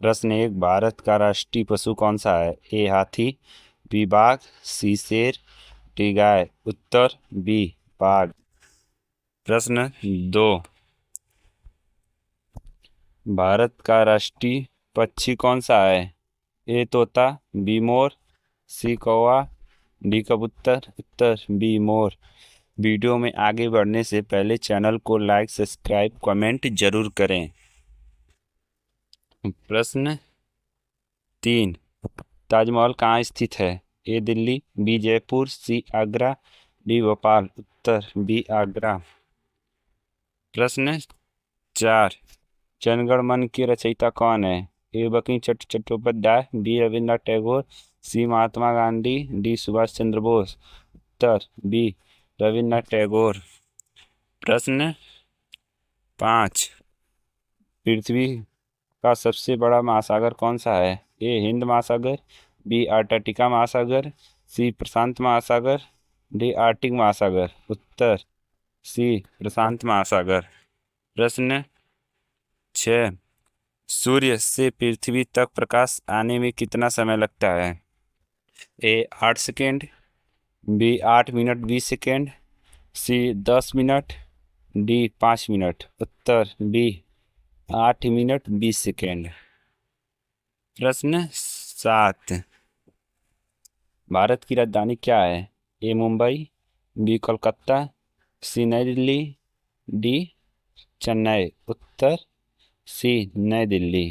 प्रश्न एक, भारत का राष्ट्रीय पशु कौन सा है? ए हाथी, बी बाघ, सी शेर, डी गाय। उत्तर बी बाघ। प्रश्न दो, भारत का राष्ट्रीय पक्षी कौन सा है? ए तोता, बी मोर, सी कौवा, डी कबूतर। उत्तर बी मोर। वीडियो में आगे बढ़ने से पहले चैनल को लाइक, सब्सक्राइब, कमेंट जरूर करें। प्रश्न तीन, ताजमहल कहाँ स्थित है? ए दिल्ली, बी जयपुर, सी आगरा, डी भोपाल। उत्तर बी आगरा। प्रश्न चार, जनगण मन के रचयिता कौन है? ए बंकिम चंद्र चट्टोपाध्याय, बी रविन्द्रनाथ टैगोर, सी महात्मा गांधी, डी सुभाष चंद्र बोस। उत्तर बी रविन्द्रनाथ टैगोर। प्रश्न पाँच, पृथ्वी का सबसे बड़ा महासागर कौन सा है? ए हिंद महासागर, बी अंटार्कटिका महासागर, सी प्रशांत महासागर, डी आर्कटिक महासागर। उत्तर सी प्रशांत महासागर। प्रश्न छः, सूर्य से पृथ्वी तक प्रकाश आने में कितना समय लगता है? ए 8 सेकेंड, बी 8 मिनट 20 सेकेंड, सी 10 मिनट, डी 5 मिनट। उत्तर बी 8 मिनट 20 सेकेंड। प्रश्न सात, भारत की राजधानी क्या है? ए मुंबई, बी कोलकाता, सी नई दिल्ली, डी चेन्नई। उत्तर सी नई दिल्ली।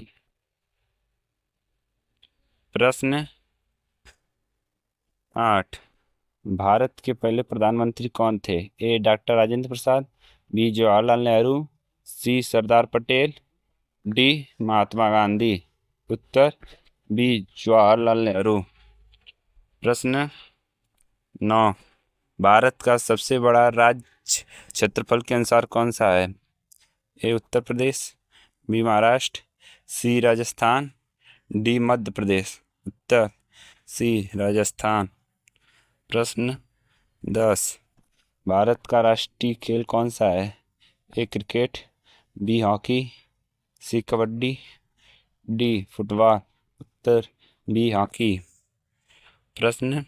प्रश्न आठ, भारत के पहले प्रधानमंत्री कौन थे? ए डॉक्टर राजेंद्र प्रसाद, बी जवाहरलाल नेहरू, सी सरदार पटेल, डी महात्मा गांधी। उत्तर बी जवाहरलाल नेहरू। प्रश्न नौ, भारत का सबसे बड़ा राज्य क्षेत्रफल के अनुसार कौन सा है? ए उत्तर प्रदेश, बी महाराष्ट्र, सी राजस्थान, डी मध्य प्रदेश। उत्तर सी राजस्थान। प्रश्न 10, भारत का राष्ट्रीय खेल कौन सा है? ए क्रिकेट, बी हॉकी, सी कबड्डी, डी फुटबॉल। उत्तर बी हॉकी। प्रश्न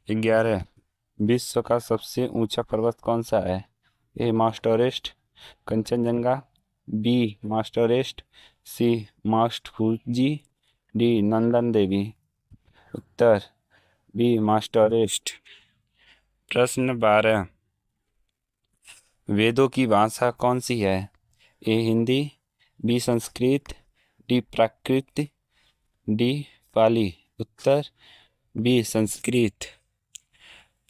11, विश्व का सबसे ऊंचा पर्वत कौन सा है? A Mount Everest, Kanchenjunga, B Mount Everest, C Mount Fuji, D Nanda Devi. उत्तर बी माउंट एवरेस्ट। प्रश्न 12, वेदों की भाषा कौन सी है? A Hindi, B Sanskrit, D Prakrit, D Pali. उत्तर बी संस्कृत।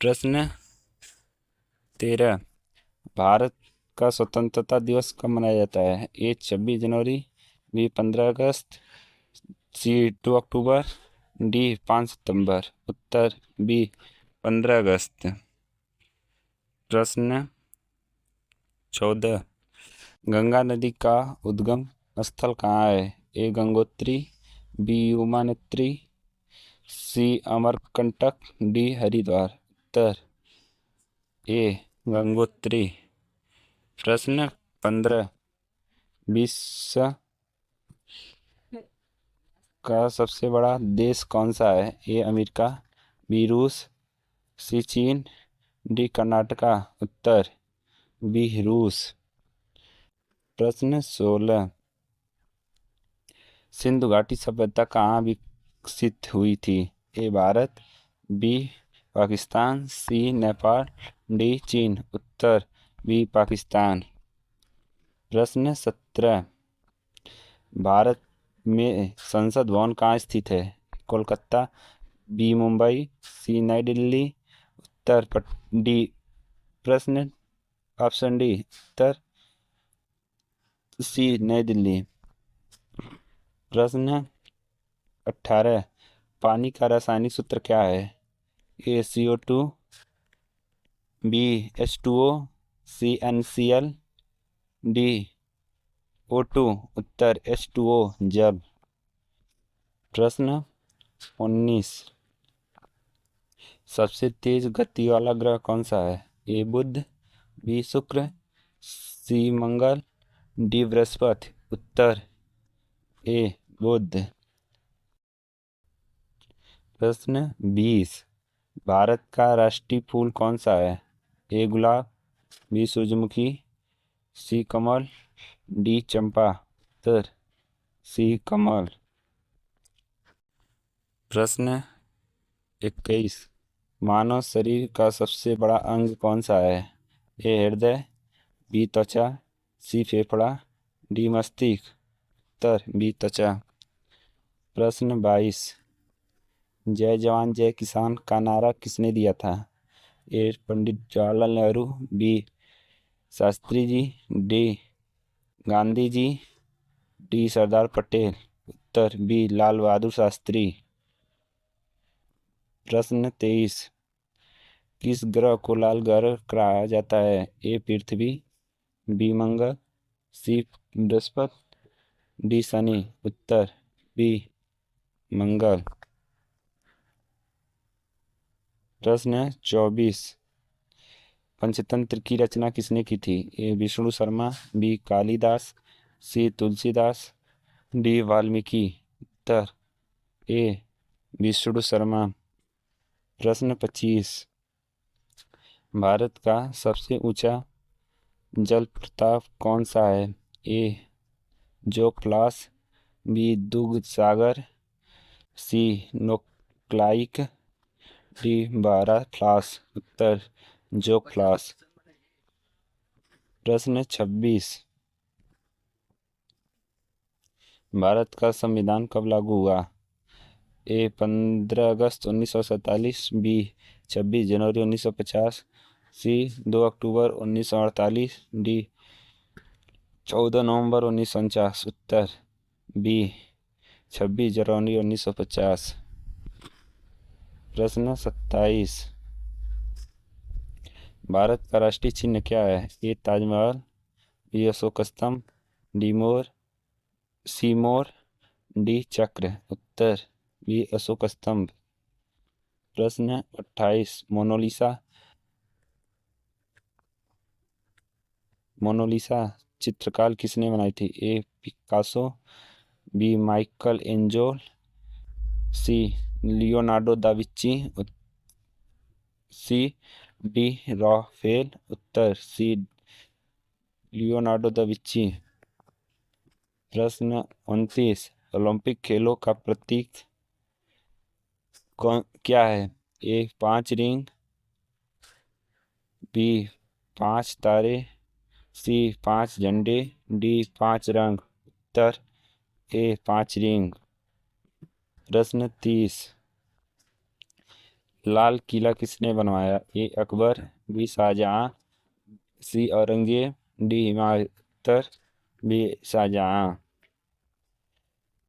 प्रश्न 13, भारत का स्वतंत्रता दिवस कब मनाया जाता है? ए 26 जनवरी, बी 15 अगस्त, सी 2 अक्टूबर, डी 5 सितंबर। उत्तर बी 15 अगस्त। प्रश्न 14, गंगा नदी का उद्गम स्थल कहाँ है? ए गंगोत्री, बी यमुनोत्री, सी अमरकंटक, डी हरिद्वार। उत्तर ए गंगोत्री। प्रश्न 15, विश्व का सबसे बड़ा देश कौन सा है? ए अमेरिका, बी रूस, सी चीन, डी कर्नाटका। उत्तर बी रूस। प्रश्न 16, सिंधु घाटी सभ्यता कहाँ विकसित हुई थी? ए भारत, बी पाकिस्तान, सी नेपाल, डी चीन। उत्तर बी पाकिस्तान। प्रश्न 17, भारत में संसद भवन कहाँ स्थित है? कोलकाता, बी मुंबई, सी नई दिल्ली, डी प्रश्न ऑप्शन डी उत्तर सी नई दिल्ली। प्रश्न 18, पानी का रासायनिक सूत्र क्या है? ए CO2, बी H2O, सी NCl, डी O2। उत्तर H2O जल। प्रश्न 19, सबसे तेज गति वाला ग्रह कौन सा है? ए बुध, बी शुक्र, सी मंगल, डी बृहस्पति। उत्तर ए बुद्ध। प्रश्न 20। भारत का राष्ट्रीय फूल कौन सा है? ए गुलाब, बी सूरजमुखी, सी कमल, डी चंपा। उत्तर सी कमल। प्रश्न 21। मानव शरीर का सबसे बड़ा अंग कौन सा है? ए हृदय, बी त्वचा, सी फेफड़ा, डी मस्तिष्क। उत्तर बी त्वचा। प्रश्न 22। जय जवान जय किसान का नारा किसने दिया था? ए Pandit Jawaharlal Nehru, B Shastri ji, D Gandhi ji, D Sardar Patel. उत्तर बी लाल बहादुर शास्त्री। प्रश्न 23। किस ग्रह को लाल ग्रह कहा जाता है? ए पृथ्वी, बी मंगल, सी बृहस्पति, डी शनि। उत्तर बी मंगल। प्रश्न 24। पंचतंत्र की रचना किसने की थी? ए विष्णु शर्मा, बी कालिदास, सी तुलसीदास, डी वाल्मीकि। उत्तर ए विष्णु शर्मा। प्रश्न 25। भारत का सबसे ऊंचा जल प्रपात कौन सा है? ए जोगफ्लास, बी दूध सागर, सी नोक्लाइक, डी बारा फ्लास। उत्तर जोगफ्लास। प्रश्न 26। भारत का संविधान कब लागू हुआ? ए 15 अगस्त 1947, बी 26 जनवरी 1950, सी 2 अक्टूबर 1948, डी 14 नवंबर 1949। उत्तर बी 26 जनवरी 1950। प्रश्न 27। भारत का राष्ट्रीय चिन्ह क्या है? ए ताजमहल, बी अशोक स्तंभ, डी मोर, सी मोर, डी चक्र। उत्तर बी अशोक स्तंभ। प्रश्न 28। मोनालिसा चित्रकार किसने बनाई थी? A Picasso, B Michelangelo, C Leonardo da Vinci, C D Raphael. उत्तर सी लियोनार्डो दा विंची। प्रश्न 29। ओलंपिक खेलों का प्रतीक क्या है? ए 5 रिंग, बी 5 तारे, सी 5 झंडे, डी 5 रंग। उत्तर ए 5 रिंग। प्रश्न 30। लाल किला किसने बनवाया? ए अकबर, बी शाहजहां, सी औरंगजेब, डी हुमायूं। उत्तर बी शाहजहां।